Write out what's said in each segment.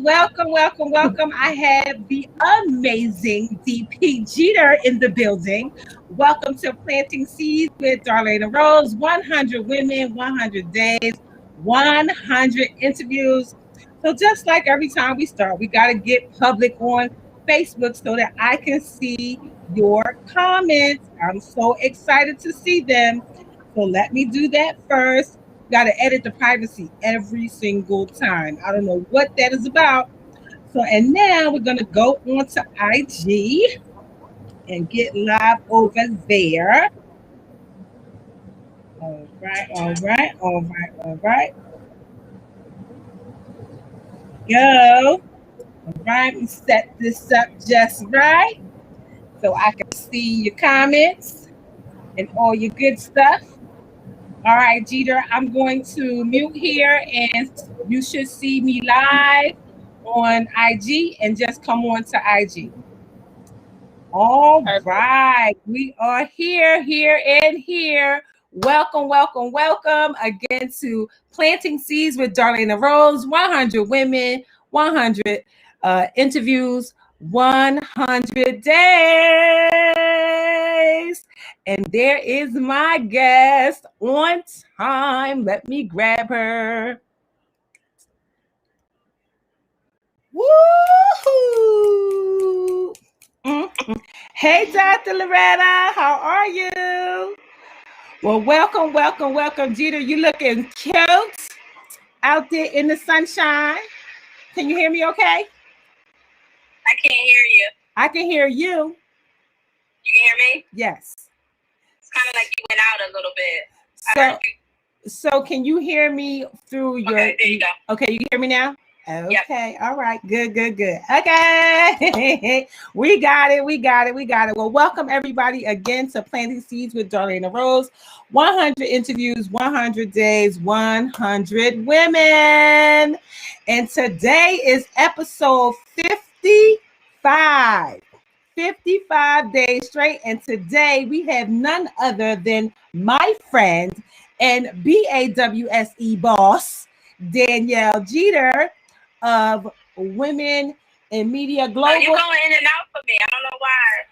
Welcome, welcome, welcome. I have the amazing DP Jeter in the building. Welcome to Planting Seeds with Darlaina Rose. 100 women, 100 days, 100 interviews. So just like every time we start, we got to get public on Facebook so that I can see your comments. I'm so excited to see them. So let me do that first. Got to edit the privacy every single time. I don't know what that is about. So, and now we're going to go on to IG and get live over there. All right, all right, all right, all right. Go. All right, we set this up just right so I can see your comments and all your good stuff. All right, Jeter, I'm going to mute here and you should see me live on IG and just come on to IG. All right, we are here, and here. Welcome, welcome, welcome again to Planting Seeds with Darlaina Rose. 100 women, 100 interviews, 100 days. And there is my guest on time. Let me grab her. Woohoo! Hey, Dr. Loretta, how are you? Well, welcome, welcome, welcome, Jeter. You looking cute out there in the sunshine. Can you hear me okay? I can't hear you. I can hear you. You can hear me? Yes. It's kind of like you went out a little bit. So can you hear me through your... Okay, there you go. Okay, you can hear me now? Okay, yep. All right, good. Okay, we got it. Well, welcome everybody again to Planting Seeds with Darlaina Rose. 100 interviews, 100 days, 100 women. And today is episode 55. 55 days straight. And today we have none other than my friend and BAWSE boss, Danielle Jeter, of Women in Media Global. Are you going in and out for me? I don't know why.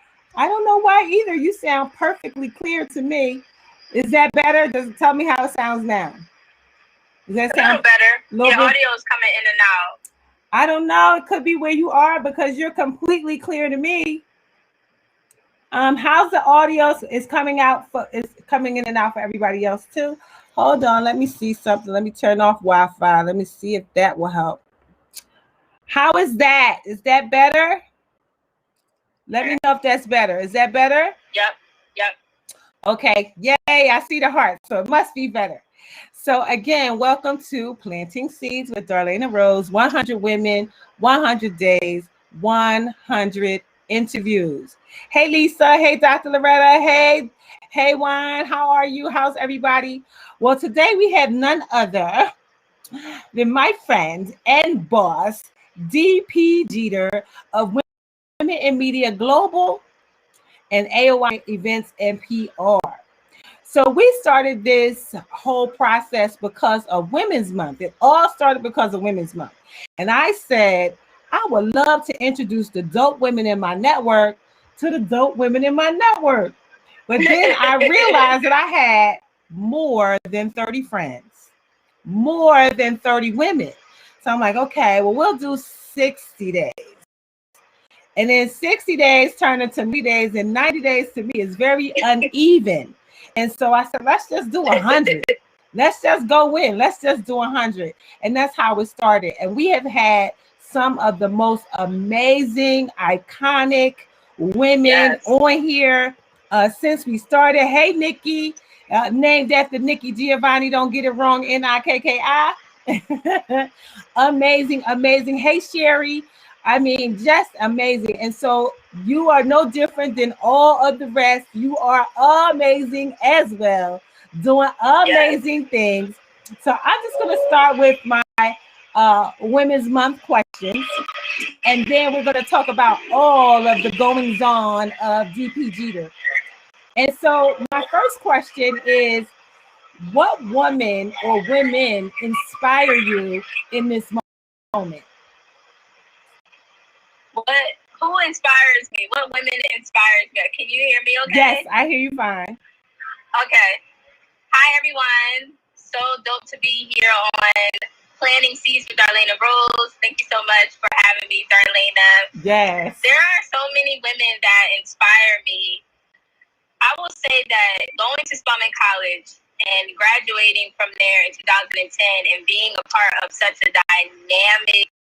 I don't know why either. You sound perfectly clear to me. Is that better? Just tell me how it sounds now. Does that sound a little better? Your audio is coming in and out. I don't know. It could be where you are because you're completely clear to me. How's the audio? Is coming out for? Is coming in and out for everybody else too? Hold on. Let me see something. Let me turn off Wi-Fi. Let me see if that will help. How is that? Is that better? Let me know if that's better. Is that better? Yep. Okay. Yay. I see the heart. So it must be better. So again, welcome to Planting Seeds with Darlaina Rose. 100 women, 100 days, 100 interviews. Hey, Lisa. Hey, Dr. Loretta. Hey, Juan. How are you? How's everybody? Well, today we have none other than my friend and boss, DP Jeter of Women in Media Global and AOI Events and PR. So we started this whole process because of Women's Month. It all started because of Women's Month. And I said, I would love to introduce the dope women in my network to the dope women in my network. But then I realized that I had more than 30 friends, more than 30 women. So I'm like, okay, well, we'll do 60 days. And then 60 days turned into 90 days, and 90 days to me is very uneven. And so I said, let's just do 100. Let's just go in. Let's just do 100. And that's how it started. And we have had some of the most amazing, iconic women on here since we started. Hey, Nikki, named after Nikki Giovanni. Don't get it wrong, Nikki. Amazing. Hey, Sherry. I mean, just amazing. And so you are no different than all of the rest. You are amazing as well, doing amazing things. So I'm just going to start with my Women's Month questions. And then we're going to talk about all of the goings on of DP Jeter. And so my first question is, what woman or women inspire you in this moment? What? Who inspires me? What women inspires me? Can you hear me okay? Yes, I hear you fine. Okay. Hi, everyone. So dope to be here on Planting Seeds with Darlaina Rose. Thank you so much for having me, Darlaina. Yes. There are so many women that inspire me. I will say that going to Spelman College and graduating from there in 2010 and being a part of such a dynamic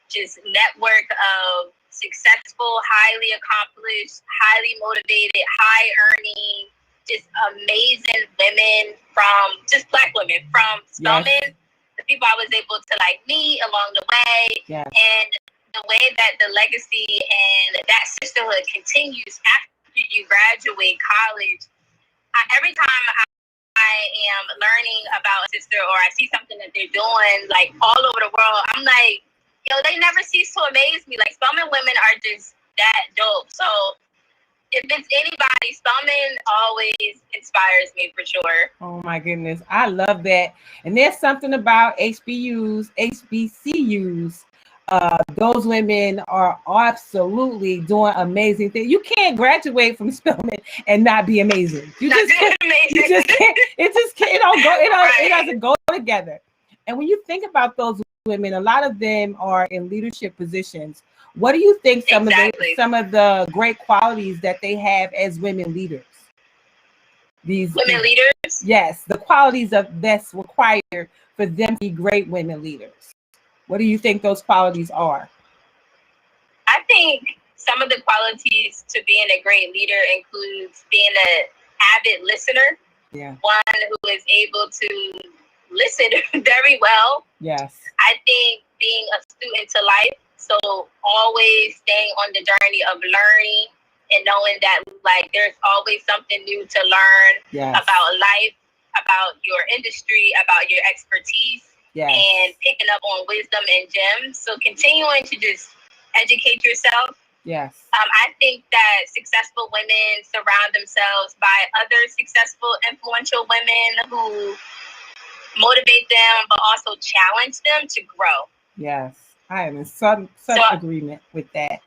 just network of successful, highly accomplished, highly motivated, high earning, just amazing women from just Black women from Spelman, the people I was able to like meet along the way, and the way that the legacy and that sisterhood continues after you graduate college. Every time I am learning about a sister or I see something that they're doing like all over the world, I'm like, yo, they never cease to amaze me. Like, Spelman women are just that dope. So if it's anybody, Spelman always inspires me for sure. Oh my goodness, I love that. And there's something about HBCUs. Those women are absolutely doing amazing things. You can't graduate from Spelman and not be amazing. You just can't. It just can't. It don't go. It doesn't go together. And when you think about those women, a lot of them are in leadership positions. What do you think some of the great qualities that they have as women leaders? These women leaders? Yes, the qualities that's required for them to be great women leaders. What do you think those qualities are? I think some of the qualities to being a great leader includes being an avid listener. Yeah. One who is able to listen very well. Yes. I think being a student to life, so always staying on the journey of learning and knowing that like there's always something new to learn about life, about your industry, about your expertise, and picking up on wisdom and gems. So continuing to just educate yourself. Yes. I think that successful women surround themselves by other successful, influential women who motivate them, but also challenge them to grow. Yes, I am in such agreement with that.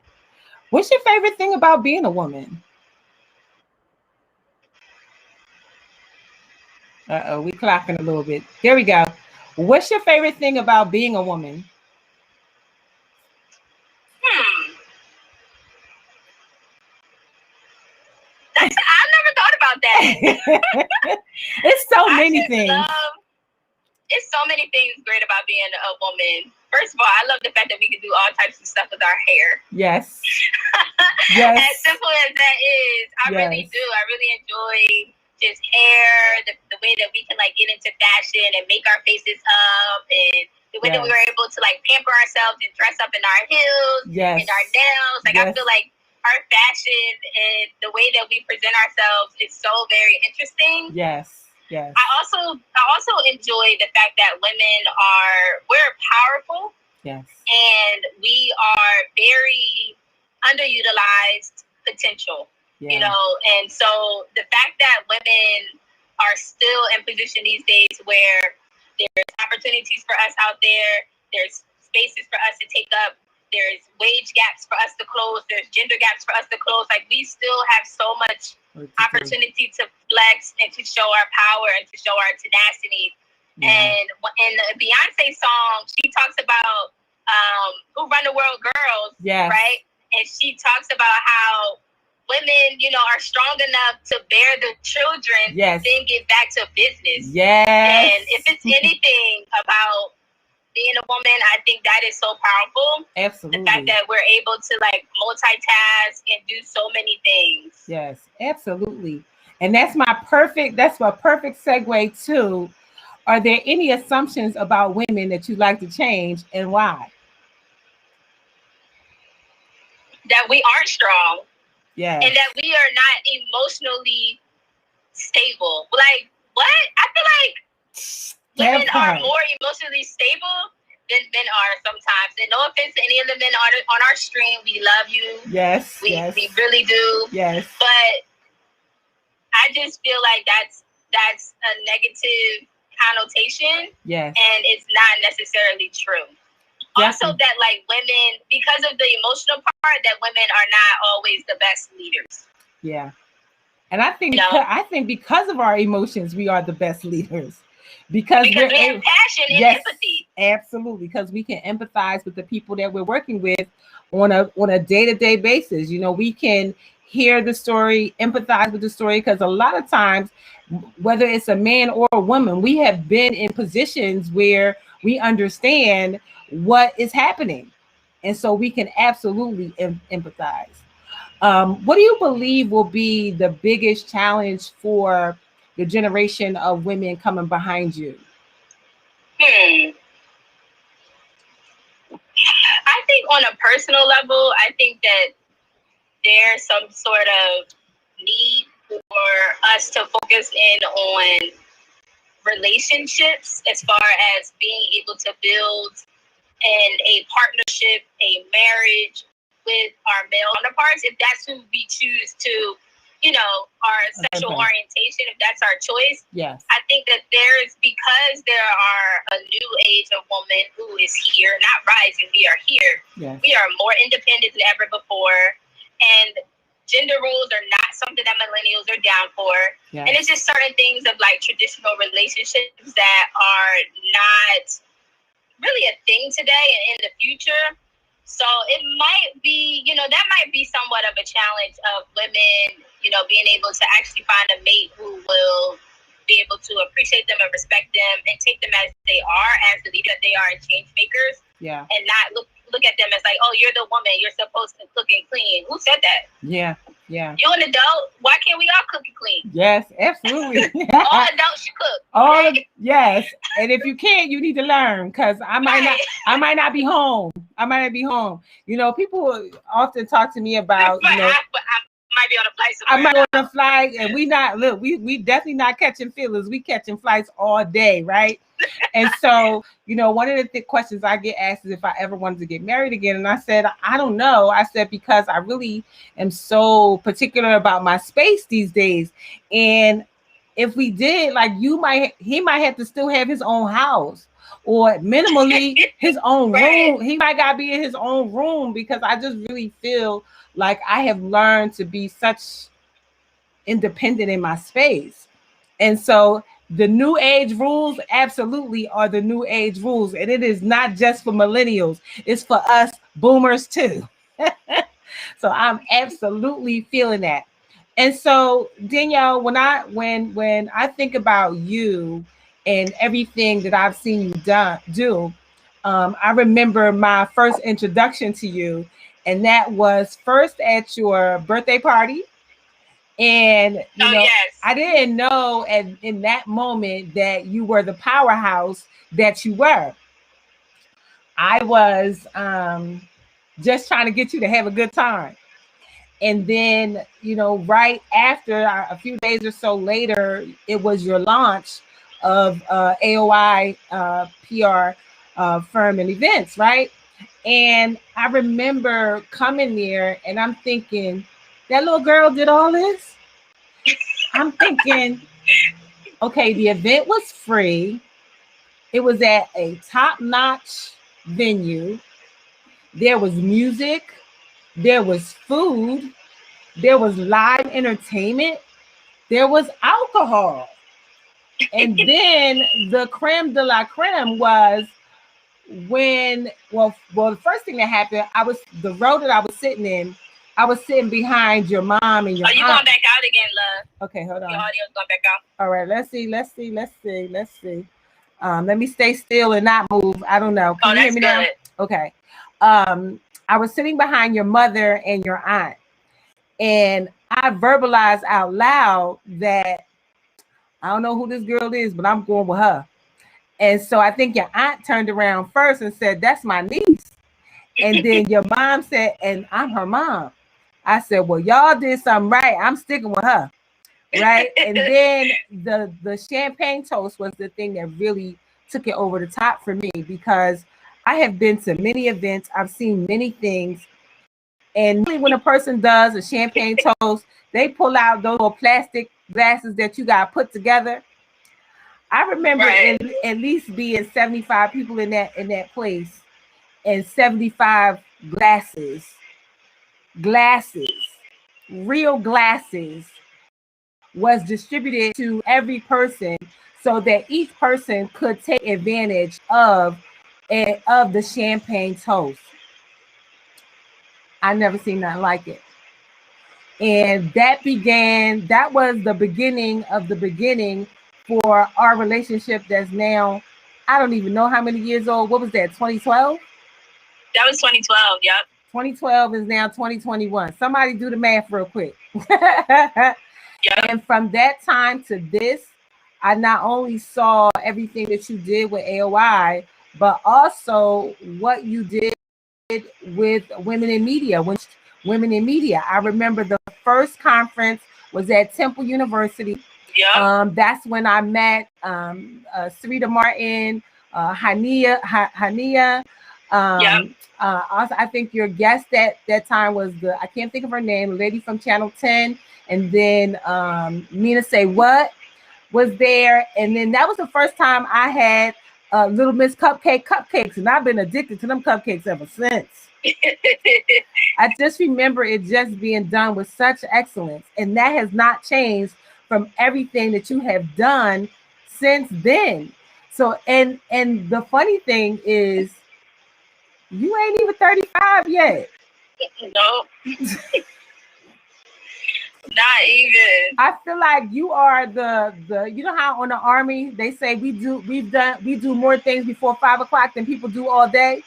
What's your favorite thing about being a woman? We clapping a little bit. Here we go. What's your favorite thing about being a woman? I've never thought about that. It's so many things. It's so many things great about being a woman. First of all, I love the fact that we can do all types of stuff with our hair. Yes. Yes. As simple as that is, I really do. I really enjoy just hair, the way that we can like get into fashion and make our faces up, and the way that we were able to like pamper ourselves and dress up in our heels and our nails. Like I feel like our fashion and the way that we present ourselves is so very interesting. Yes. Yes. I also enjoy the fact that we're powerful. Yes. And we are very underutilized potential. You know, and so the fact that women are still in position these days where there's opportunities for us out there, there's spaces for us to take up, there's wage gaps for us to close, there's gender gaps for us to close. Like we still have so much opportunity to flex and to show our power and to show our tenacity. And in the Beyonce song, she talks about Who Run the World Girls, right? And she talks about how women, you know, are strong enough to bear the children and then get back to business. Yes. And if it's anything about being a woman, I think that is so powerful. Absolutely. The fact that we're able to like multitask and do so many things. Yes, absolutely. And that's my perfect segue to, are there any assumptions about women that you'd like to change and why? That we aren't strong. Yeah. And that we are not emotionally stable. Like, what? I feel like women are more emotionally stable than men are sometimes. And no offense to any of the men on our stream. We love you. Yes. We really do. Yes. But I just feel like that's a negative connotation. Yes. And it's not necessarily true. also that like women, because of the emotional part, that women are not always the best leaders. Yeah. And I think because of our emotions, we are the best leaders. Because we have passion and empathy. Absolutely, because we can empathize with the people that we're working with on a day-to-day basis. You know, we can hear the story, empathize with the story, because a lot of times, whether it's a man or a woman, we have been in positions where we understand what is happening, and so we can absolutely empathize. What do you believe will be the biggest challenge for the generation of women coming behind you? I think on a personal level, I think that there's some sort of need for us to focus in on relationships as far as being able to build a partnership, a marriage with our male counterparts, if that's who we choose to, our sexual orientation, if that's our choice. Yes. I think that because there are a new age of woman who is here, not rising, we are here. Yes. We are more independent than ever before. And gender roles are not something that millennials are down for. Yes. And it's just certain things of like traditional relationships that are not really a thing today and in the future. So it might be, that might be somewhat of a challenge of women, being able to actually find a mate who will be able to appreciate them and respect them and take them as they are, as the leader that they are, and change makers. Yeah. And not look at them as like, oh, you're the woman, you're supposed to cook and clean. Who said that? Yeah. Yeah. You're an adult. Why can't we all cook and clean? Yes, absolutely. All adults should cook. Yes. And if you can't, you need to learn, because I might not be home. I might not be home. People often talk to me about, I might be on a flight somewhere. I might on a flight, and we definitely not catching feelers. We catching flights all day, right? And so, one of the questions I get asked is if I ever wanted to get married again. And I said, I don't know. I said, because I really am so particular about my space these days. And if we did, like, he might have to still have his own house, or minimally his own room. He might gotta be in his own room, because I just really feel like I have learned to be such independent in my space. And so the new age rules absolutely are the new age rules. And it is not just for millennials, it's for us boomers too. So I'm absolutely feeling that. And so, Danielle, when I think about you and everything that I've seen you do, I remember my first introduction to you, and that was first at your birthday party. And yes. I didn't know in that moment that you were the powerhouse that you were. I was just trying to get you to have a good time. And then, right after, a few days or so later, it was your launch of AOI PR firm and events, right? And I remember coming there and I'm thinking, that little girl did all this? I'm thinking, okay, the event was free. It was at a top-notch venue. There was music. There was food. There was live entertainment. There was alcohol. And then the creme de la creme was when, well, the first thing that happened, the row that I was sitting in, I was sitting behind your mom and your aunt. Are you going back out again, love? Okay, hold on. Your audio's going back out. All right, let's see. Let me stay still and not move. I don't know. Can you hear me now? Okay. I was sitting behind your mother and your aunt, and I verbalized out loud that I don't know who this girl is, but I'm going with her. And so I think your aunt turned around first and said, that's my niece. And then your mom said, and I'm her mom. I said, well, y'all did something right. I'm sticking with her. Right. And then the champagne toast was the thing that really took it over the top for me, because I have been to many events. I've seen many things. And when a person does a champagne toast, they pull out those little plastic glasses that you got put together. I remember at least being 75 people in that place. and 75 glasses, real glasses, was distributed to every person so that each person could take advantage of the champagne toast. I never seen nothing like it. And that was the beginning of the beginning for our relationship that's now, I don't even know how many years old. What was that, 2012? That was 2012, yep. 2012 is now 2021. Somebody do the math real quick. Yep. And from that time to this, I not only saw everything that you did with AOI, but also what you did with Women in Media. Women in Media. I remember the first conference was at Temple University. Yep. That's when I met Sarita Martin, Hania. Yep. Also, I think your guest that time was I can't think of her name, a lady from Channel 10, and then Nina Say What was there, and then that was the first time I had Little Miss cupcakes, and I've been addicted to them cupcakes ever since. I just remember it just being done with such excellence, and that has not changed from everything that you have done since then. So, and the funny thing is, you ain't even 35 yet. Nope. Not even. I feel like you are the you know how on the Army they say we do more things before 5 o'clock than people do all day.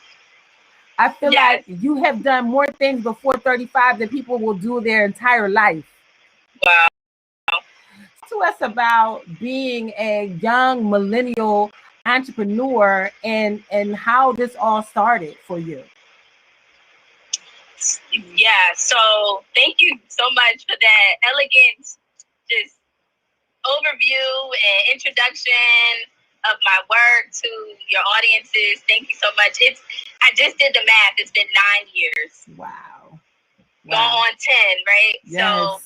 I feel like you have done more things before 35 than people will do their entire life. Wow. Talk to us about being a young millennial entrepreneur and how this all started for you. Yeah, so thank you so much for that elegant just overview and introduction of my work to your audiences. Thank you so much. I just did the math. It's been 9 years. Wow. Going on 10, right? Yes. So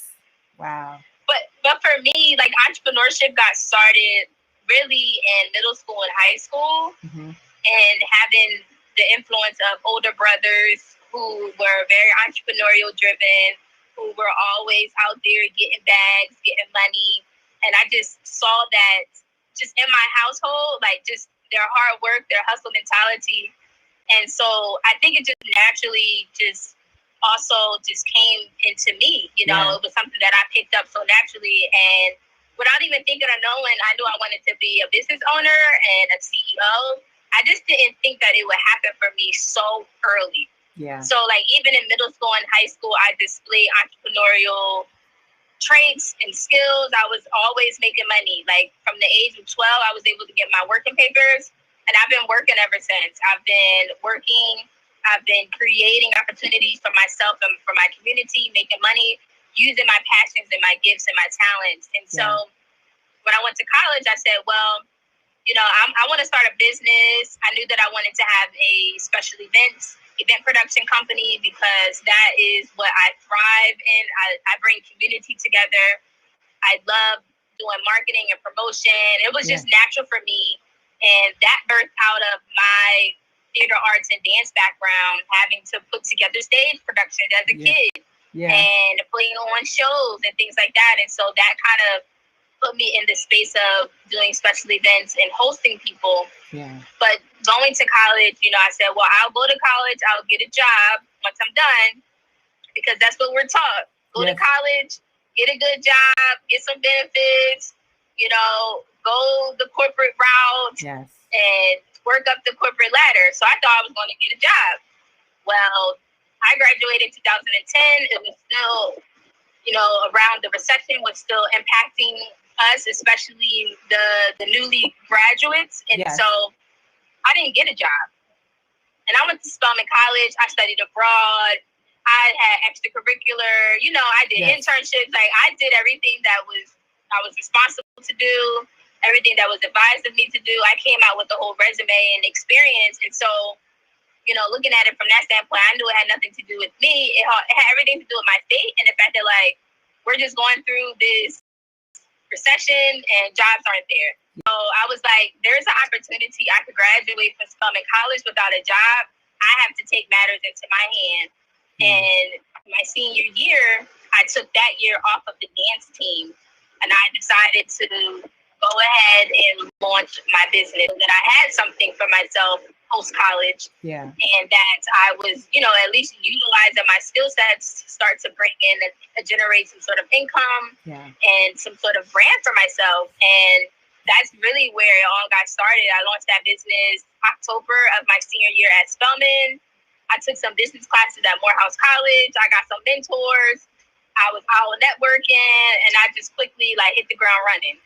wow. But for me, like, entrepreneurship got started really in middle school and high school, and having the influence of older brothers who were very entrepreneurial driven, who were always out there getting bags, getting money. And I just saw that just in my household, like just their hard work, their hustle mentality. And so I think it just naturally just also just came into me, you know. It was something that I picked up so naturally, and without even thinking or knowing, I knew I wanted to be a business owner and a CEO. I just didn't think that it would happen for me so early. Yeah. So like even in middle school and high school, I displayed entrepreneurial traits and skills. I was always making money. Like from the age of 12, I was able to get my working papers, and I've been working ever since. I've been working. I've been creating opportunities for myself and for my community, making money, using my passions and my gifts and my talents. And so when I went to college, I said, well, you know, I want to start a business. I knew that I wanted to have a special event production company because that is what I thrive in. I bring community together. I love doing marketing and promotion. It was just natural for me. And that birthed out of my theater arts and dance background, having to put together stage productions as a kid and putting on shows and things like that. And so that kind of put me in the space of doing special events and hosting people. Yeah. But going to college, you know, I said, well, I'll go to college, I'll get a job once I'm done, because that's what we're taught. Go to college, get a good job, get some benefits, you know, go the corporate route and work up the corporate ladder. So I thought I was going to get a job. Well, I graduated in 2010. It was still, you know, around the recession was still impacting us, especially the newly graduates. And so I didn't get a job. And I went to Spelman College. I studied abroad. I had extracurricular, you know, I did internships. Like I did everything that I was responsible to do, everything that was advised of me to do. I came out with the whole resume and experience. And so, you know, looking at it from that standpoint, I knew it had nothing to do with me. It had everything to do with my fate and the fact that, like, we're just going through this recession and jobs aren't there. So I was like, there's an opportunity. I could graduate from Spelman College without a job. I have to take matters into my hand. And my senior year, I took that year off of the dance team, and I decided to go ahead and launch my business. And that I had something for myself post college, and that I was, at least utilizing my skill sets to start to bring in generate some sort of income and some sort of brand for myself. And that's really where it all got started. I launched that business October of my senior year at Spelman. I took some business classes at Morehouse College. I got some mentors. I was out networking, and I just quickly hit the ground running.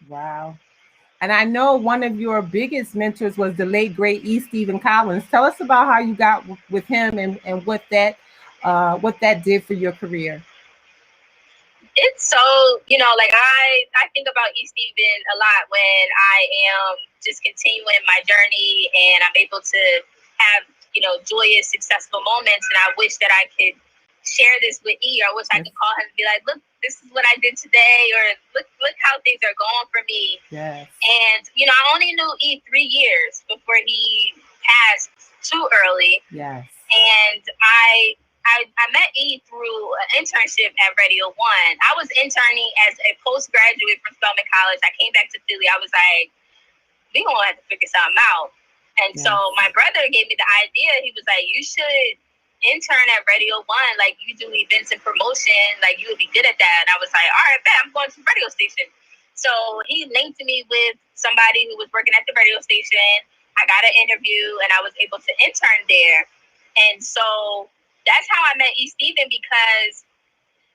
Wow. And I know one of your biggest mentors was the late, great E. Stephen Collins. Tell us about how you got with him and what that did for your career. It's so, I think about E. Stephen a lot when I am just continuing my journey and I'm able to have, joyous, successful moments. And I wish that I could share this with E. I wish I could call him and be like, look, this is what I did today, or look how things are going for me. Yes. And, I only knew E 3 years before he passed too early. Yes. And I met E through an internship at Radio 1. I was interning as a postgraduate from Spelman College. I came back to Philly. I was like, we gonna have to figure something out. And so my brother gave me the idea. He was like, you should intern at Radio 1. Like, you do events and promotion. Like, you would be good at that. And I was like, all right, bet, I'm going to the radio station. So he linked me with somebody who was working at the radio station. I got an interview, and I was able to intern there. And so that's how I met E. Stephen, because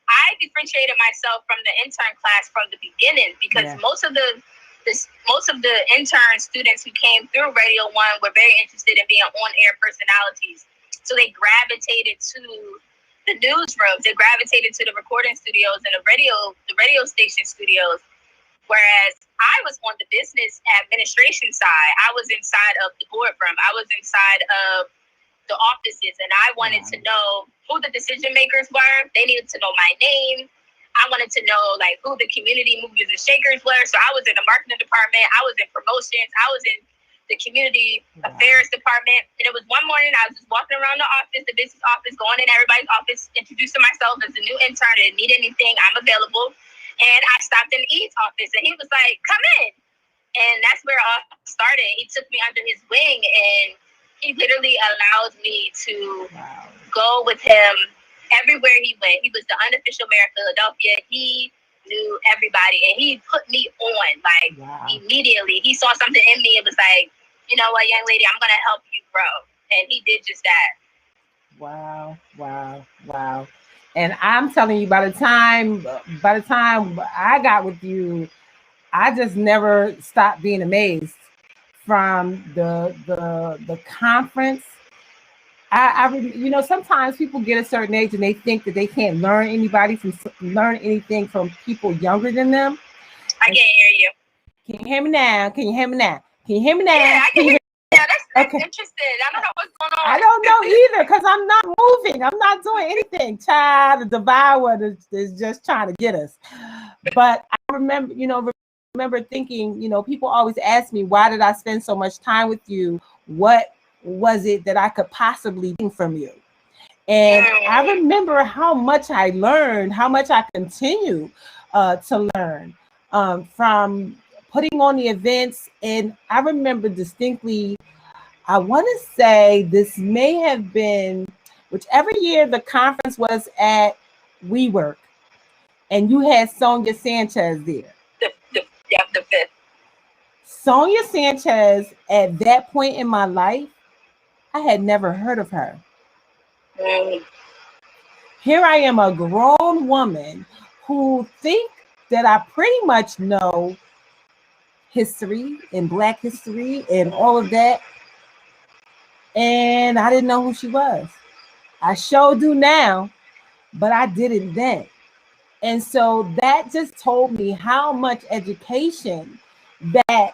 I differentiated myself from the intern class from the beginning, because most of the intern students who came through Radio 1 were very interested in being on-air personalities. So they gravitated to the newsrooms, they gravitated to the recording studios and the radio station studios. Whereas I was on the business administration side. I was inside of the boardroom. I was inside of the offices, and I wanted to know who the decision makers were. They needed to know my name. I wanted to know who the community movers and shakers were. So I was in the marketing department. I was in promotions. I was in the community affairs department. And it was one morning, I was just walking around the office, the business office, going in everybody's office, introducing myself as a new intern. I didn't need anything. I'm available. And I stopped in E's office, and he was like, come in. And that's where it all started. He took me under his wing, and he literally allowed me to go with him everywhere he went. He was the unofficial mayor of Philadelphia. He knew everybody, and he put me on immediately. He saw something in me. It was like, you know what, young lady, I'm going to help you grow. And he did just that. Wow. And I'm telling you, by the time I got with you, I just never stopped being amazed from the conference. I sometimes people get a certain age and they think that they can't learn anything from people younger than them. I can't hear you. Can you hear me now? Yeah, I can hear you. Yeah, that's interesting. I don't know what's going on. I don't know either, because I'm not moving. I'm not doing anything. Child, the devourer is just trying to get us. But I remember thinking, people always ask me, why did I spend so much time with you? What was it that I could possibly learn from you? And I remember how much I learned, how much I continue to learn from putting on the events. And I remember distinctly, I want to say this may have been whichever year the conference was at WeWork, and you had Sonia Sanchez there. The fifth. Sonia Sanchez, at that point in my life, I had never heard of her. Here I am, a grown woman who think that I pretty much know history and Black history and all of that. And I didn't know who she was. I sure do now, but I didn't then. And so that just told me how much education that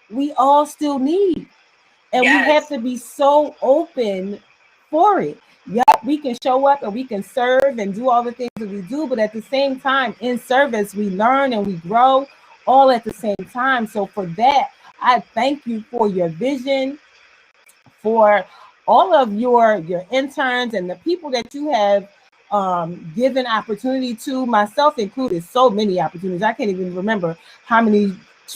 we all still need. And we have to be so open for it. Yep, we can show up and we can serve and do all the things that we do, but at the same time, in service, we learn and we grow all at the same time. So for that, I thank you for your vision, for all of your interns and the people that you have given opportunity to, myself included, so many opportunities. I can't even remember how many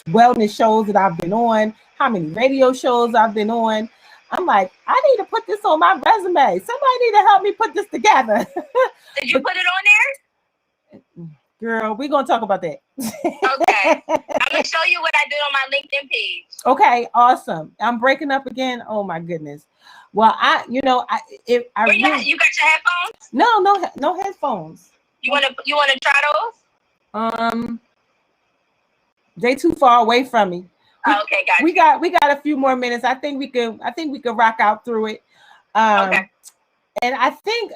wellness shows that I've been on, how many radio shows I've been on. I'm like, I need to put this on my resume. Somebody need to help me put this together. Did you put it on there? Girl, we're going to talk about that. Okay. I'm going to show you what I did on my LinkedIn page. Okay, awesome. I'm breaking up again. Oh my goodness. Well, you got your headphones? No headphones. You want to try those? They too far away from me. Okay, gotcha. We got a few more minutes. I think we could rock out through it. Okay. And I think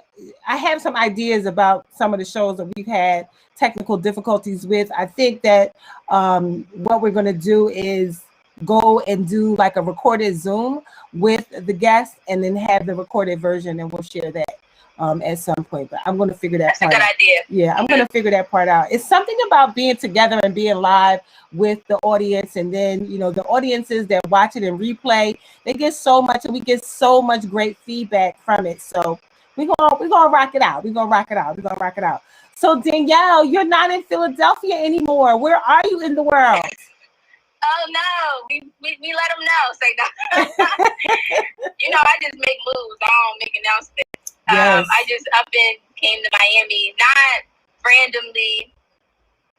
I have some ideas about some of the shows that we've had technical difficulties with. I think that what we're going to do is go and do like a recorded Zoom with the guests and then have the recorded version, and we'll share that at some point. But I'm going to figure that part out. That's a good idea. Yeah, I'm going to figure that part out. It's something about being together and being live with the audience, and then the audiences that watch it and replay, they get so much, and we get so much great feedback from it. So we're gonna rock it out. We're gonna rock it out. So Danielle, you're not in Philadelphia anymore. Where are you in the world? Oh no, we let them know. Say no. I just make moves. I don't make announcements. Yes. I just up and came to Miami, not randomly.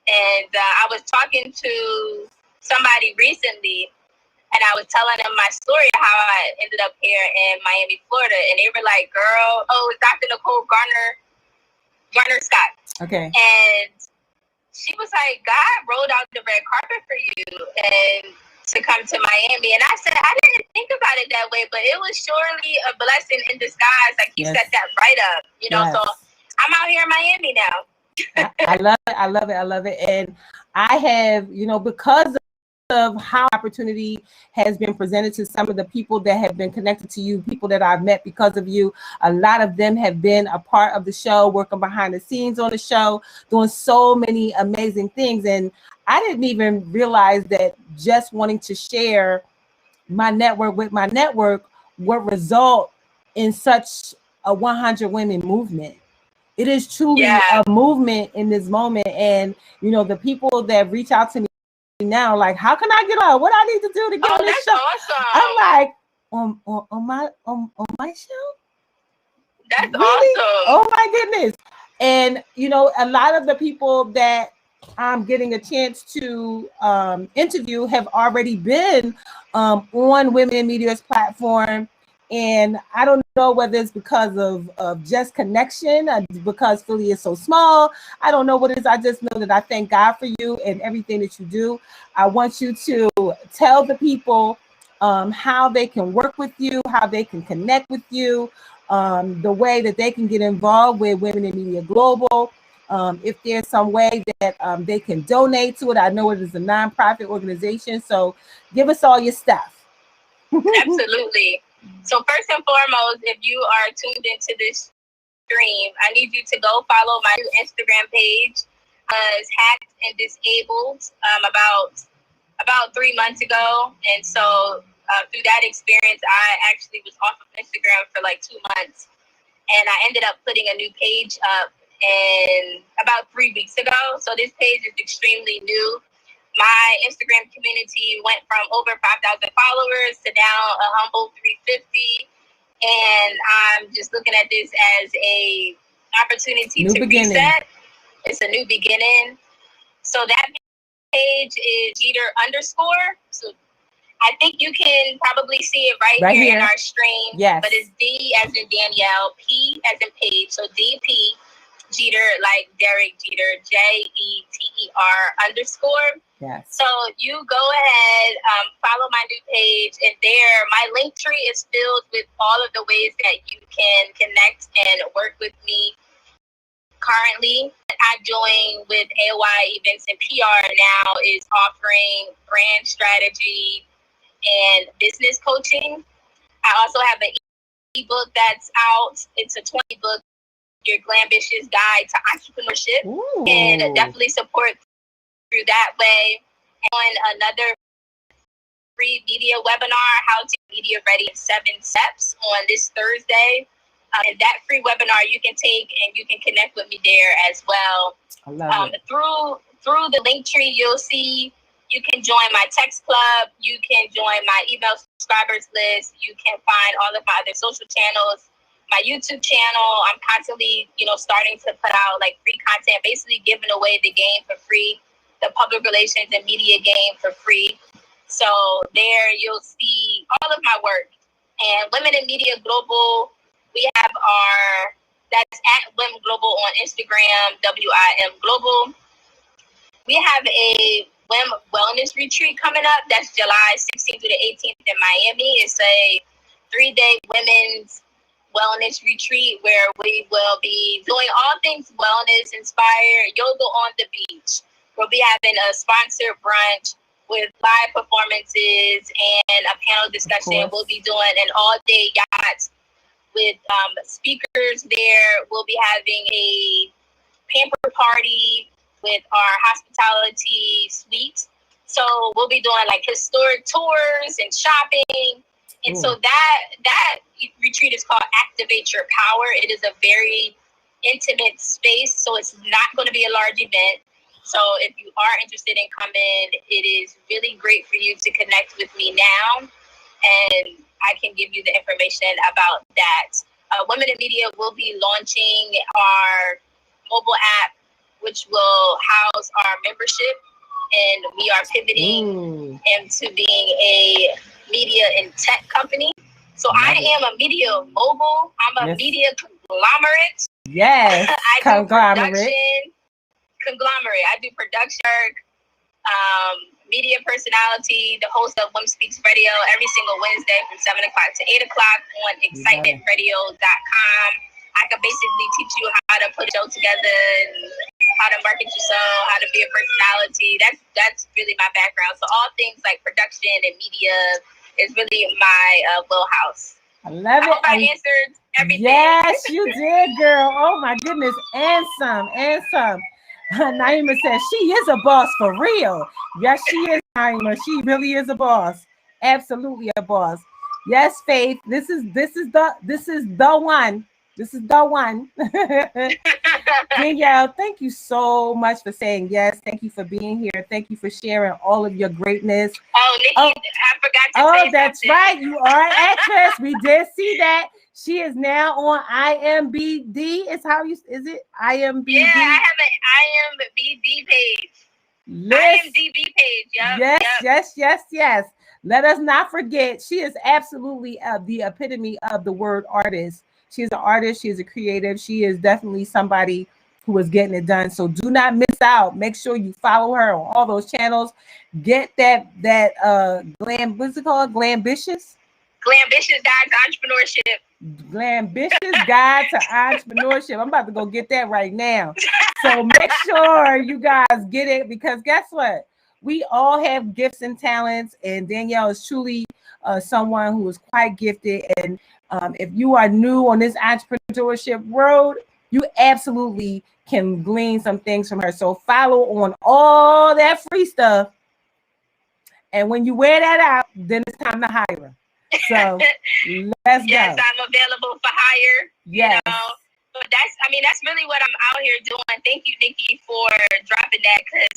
And I was talking to somebody recently, and I was telling them my story, how I ended up here in Miami, Florida. And they were like, girl, it's Dr. Nicole Garner Scott. Okay. And she was like, God rolled out the red carpet for you and to come to Miami. And I said, I didn't think about it that way, but it was surely a blessing in disguise. Like you set that right up, Yes. So I'm out here in Miami now. I love it. And I have, because of how opportunity has been presented to some of the people that have been connected to you, people that I've met because of you, a lot of them have been a part of the show, working behind the scenes on the show, doing so many amazing things. And I didn't even realize that just wanting to share my network with my network would result in such a 100 women movement. It is truly a movement in this moment. And, the people that reach out to me now, like, how can I get on? What I need to do to get on this show? Awesome. I'm like, on my show? That's really? Awesome. Oh my goodness. And, a lot of the people that I'm getting a chance to interview have already been on Women in Media's platform. And I don't know whether it's because of just connection, because Philly is so small. I don't know what it is. I just know that I thank God for you and everything that you do. I want you to tell the people how they can work with you, how they can connect with you, the way that they can get involved with Women in Media Global. If there's some way that they can donate to it. I know it is a nonprofit organization. So give us all your stuff. Absolutely. So first and foremost, if you are tuned into this stream, I need you to go follow my new Instagram page. It's Hacked and Disabled about 3 months ago. And so through that experience, I actually was off of Instagram for like 2 months. And I ended up putting a new page up about 3 weeks ago. So this page is extremely new. My Instagram community went from over 5,000 followers to now a humble 350. And I'm just looking at this as a opportunity to reset. It's a new beginning. So that page is Jeter _. So I think you can probably see it right here in our stream. Yes. But it's D as in Danielle, P as in Paige. So DP, Jeter, like Derek Jeter, JETER _. Yes. So you go ahead, follow my new page, and there my link tree is filled with all of the ways that you can connect and work with me. Currently, I join with AOI Events and PR now is offering brand strategy and business coaching. I also have an ebook that's out. It's a 20-book, Your Glambitious Guide to Entrepreneurship. Ooh. And definitely support through that way. On another free media webinar, How to Get Media Ready in 7 Steps, on this Thursday. And that free webinar you can take, and you can connect with me there as well. I love it. Through the link tree, you'll see you can join my text club. You can join my email subscribers list. You can find all of my other social channels, my YouTube channel. I'm constantly, starting to put out like free content, basically giving away the game for free, the public relations and media game for free. So there you'll see all of my work. And Women in Media Global, we have that's at WIM Global on Instagram, WIM Global. We have a WIM Wellness Retreat coming up. That's July 16th through the 18th in Miami. It's a 3-day women's wellness retreat where we will be doing all things wellness inspired, yoga on the beach. We'll be having a sponsored brunch with live performances and a panel discussion. We'll be doing an all-day yacht with speakers there. We'll be having a pamper party with our hospitality suite. So we'll be doing like historic tours and shopping. And so that retreat is called Activate Your Power. It is a very intimate space, so it's not going to be a large event. So if you are interested in coming, it is really great for you to connect with me now, and I can give you the information about that. Women in Media will be launching our mobile app, which will house our membership, and we are pivoting into being a media and tech company. So I am a media mogul. I'm a media conglomerate. Yes, conglomerate. I do production, media personality, the host of Women Speaks Radio every single Wednesday from 7 o'clock to 8 o'clock on excitementradio.com. I can basically teach you how to put a show together and how to market yourself, how to be a personality. That's really my background. So all things like production and media is really my wheelhouse. I love it. I answered everything. Yes, you did, girl. Oh my goodness. And some. Naima says she is a boss for real. Yes, she is, Naima. She really is a boss. Absolutely a boss. Yes, Faith. This is the one. This is the one. Danielle, thank you so much for saying yes. Thank you for being here. Thank you for sharing all of your greatness. Oh, Nikki, I forgot to say that's something. right. You are an actress. We did see that. She is now on IMBD. Is it IMBD? Yeah, I have an IMBD page. IMDb page. Yes. Let us not forget, she is absolutely the epitome of the word artist. She is an artist. She is a creative. She is definitely somebody who is getting it done. So do not miss out. Make sure you follow her on all those channels. Get that what's it called? Glambitious Guide to Entrepreneurship. Glambitious Guide to Entrepreneurship. I'm about to go get that right now. So make sure you guys get it, because guess what? We all have gifts and talents, and Danielle is truly someone who is quite gifted. And if you are new on this entrepreneurship road, you absolutely can glean some things from her. So follow on all that free stuff. And when you wear that out, then it's time to hire her. So let's go. Yes, I'm available for hire. Yes. But that's really what I'm out here doing. Thank you, Nikki, for dropping that, because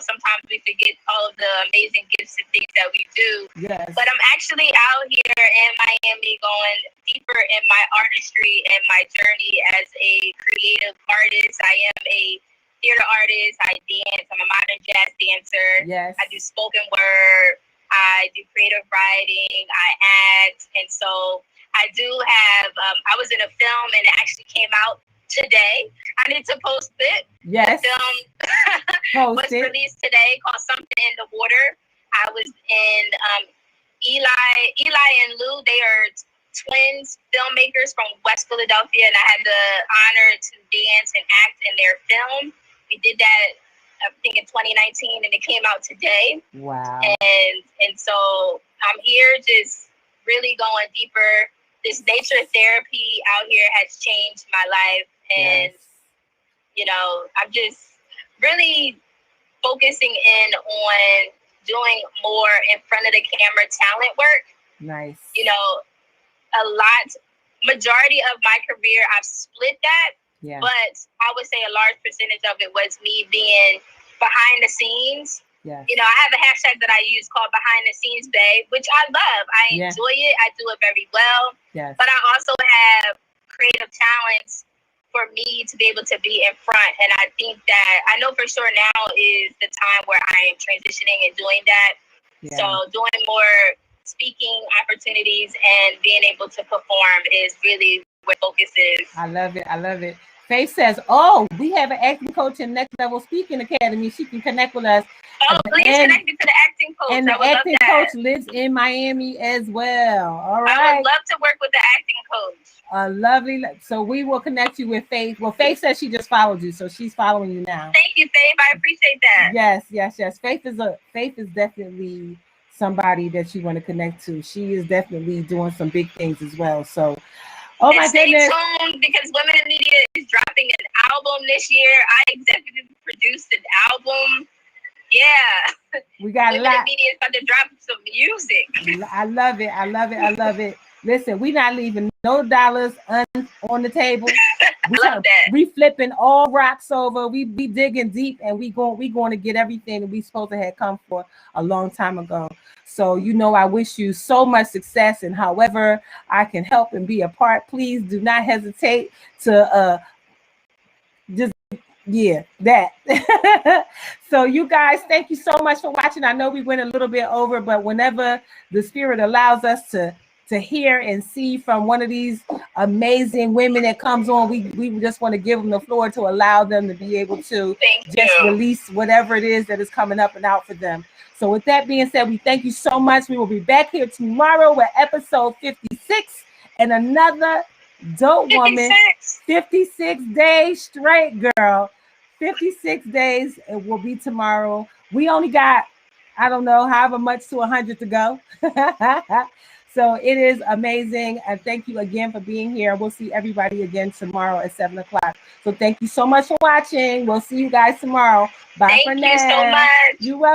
sometimes we forget all of the amazing gifts and things that we do. Yes. But I'm actually out here in Miami going deeper in my artistry and my journey as a creative artist. I am a theater artist. I dance. I'm a modern jazz dancer. Yes. I do spoken word. I do creative writing. I act. And so I do have, I was in a film and it actually came out today. I need to post it. Yes. The film was released today, called Something in the Water. I was in Eli and Lou. They are twins filmmakers from West Philadelphia, and I had the honor to dance and act in their film. We did that, I think, in 2019, and it came out today. Wow. And so I'm here just really going deeper. This nature therapy out here has changed my life. And, I'm just really focusing in on doing more in front of the camera talent work. Nice. You know, majority of my career, I've split that. Yeah. But I would say a large percentage of it was me being behind the scenes. Yes. You know, I have a hashtag that I use called Behind the Scenes Babe, which I love. I enjoy it. I do it very well. Yes. But I also have creative talents for me to be able to be in front. And I think that I know for sure now is the time where I am transitioning and doing that. Yeah. So doing more speaking opportunities and being able to perform is really where focus is. I love it. I love it. Faith says, "Oh, we have an acting coach in Next Level Speaking Academy. She can connect with us." Oh, please connect me to the acting coach. And the acting coach lives in Miami as well. All right. I would love to work with the acting coach. Lovely. So we will connect you with Faith. Well, Faith says she just followed you, so she's following you now. Thank you, Faith. I appreciate that. Yes. Faith is definitely somebody that you want to connect to. She is definitely doing some big things as well. So. Oh my goodness. Stay tuned because Women in Media is dropping an album this year. I executive produced an album. Yeah. We got Women in Media is about to drop some music. I love it. Listen, we not leaving no dollars on the table. I love that. We flipping all rocks over. We be digging deep, and we going to get everything that we supposed to have come for a long time ago. So, you know, I wish you so much success, and however I can help and be a part, please do not hesitate to that. So you guys, thank you so much for watching. I know we went a little bit over, but whenever the Spirit allows us to hear and see from one of these amazing women that comes on, we just want to give them the floor to allow them to be able to release whatever it is that is coming up and out for them. So with that being said, we thank you so much. We will be back here tomorrow with episode 56 and another dope woman. 56 days straight, girl. 56 days. It will be tomorrow. We only got, I don't know, however much to 100 to go. So it is amazing. And thank you again for being here. We'll see everybody again tomorrow at 7 o'clock. So thank you so much for watching. We'll see you guys tomorrow. Bye for now. Thank you so much. You're welcome.